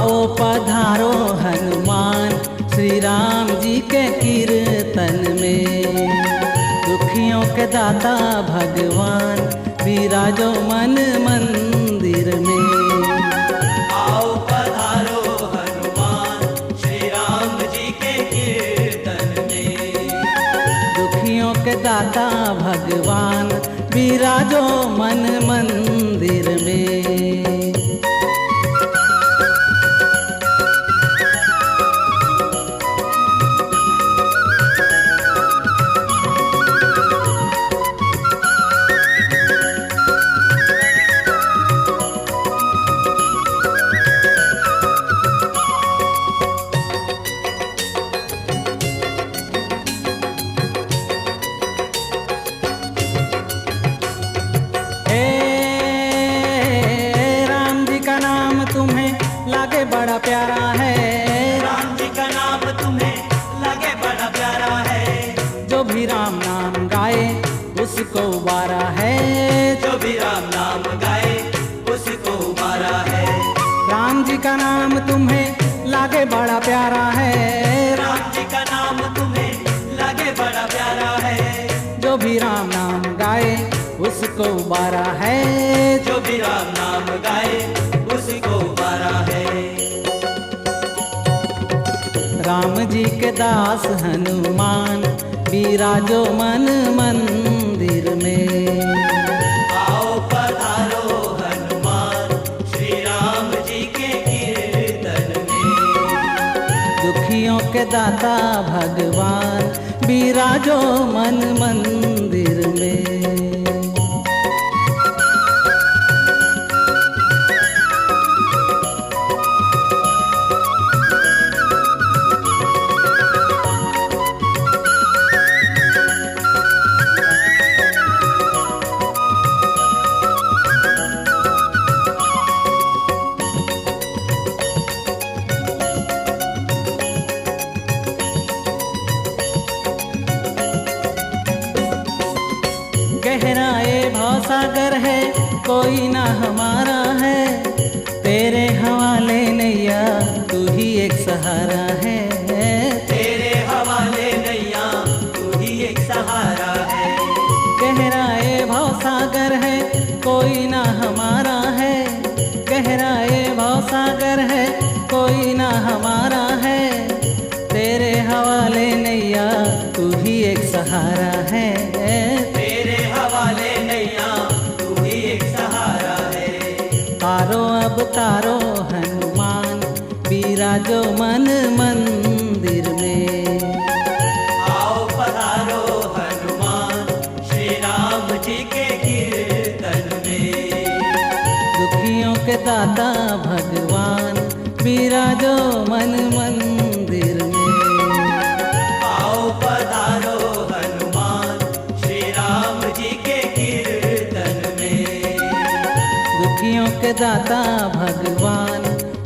आओ पधारो हनुमान श्री राम जी के कीर्तन में। दुखियों के दाता भगवान विराजो मन मंदिर में। आओ पधारो हनुमान श्री राम जी के कीर्तन में। दुखियों के दाता भगवान विराजो मन मंदिर में। लागे बड़ा प्यारा है, राम जी का नाम तुम्हें लगे बड़ा प्यारा है। जो भी राम नाम गाए उसको उबारा है, जो भी राम नाम गाए उसको उबारा है। राम जी का नाम तुम्हें लागे बड़ा प्यारा है, राम जी का नाम तुम्हें लगे बड़ा प्यारा है। जो भी राम नाम गाए उसको उबारा है, जो भी राम नाम गाए उसको उबारा है। राम जी के दास हनुमान विराजो मन मंदिर में। आओ पधारो हनुमान श्री राम जी के कीर्तन में। दुखियों के दाता भगवान विराजो मन मंदिर में। गहराए भवसागर है कोई ना हमारा है, तेरे हवाले नैया तू ही एक सहारा है। तेरे हवाले नैया तू ही एक सहारा है। गहराए भवसागर है कोई ना हमारा है, गहराए भवसागर है कोई ना हमारा है। तेरे हवाले नैया तू ही एक सहारा है। तारो अब तारो हनुमान विराजो मन मंदिर में। आओ पधारो हनुमान श्री राम जी के कीर्तन में। दुखियों के दाता भगवान विराजो मन मंदिर में। आओ पधारो हनुमान श्री राम जी के कीर्तन में। दुखियों के दाता भगवान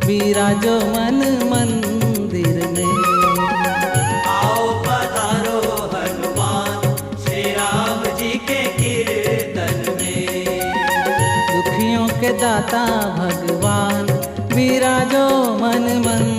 विराजो मन मंदिर में। आओ पधारो हनुमान श्री राम जी के कीर्तन में। दुखियों के दाता भगवान विराजो मन मंदिर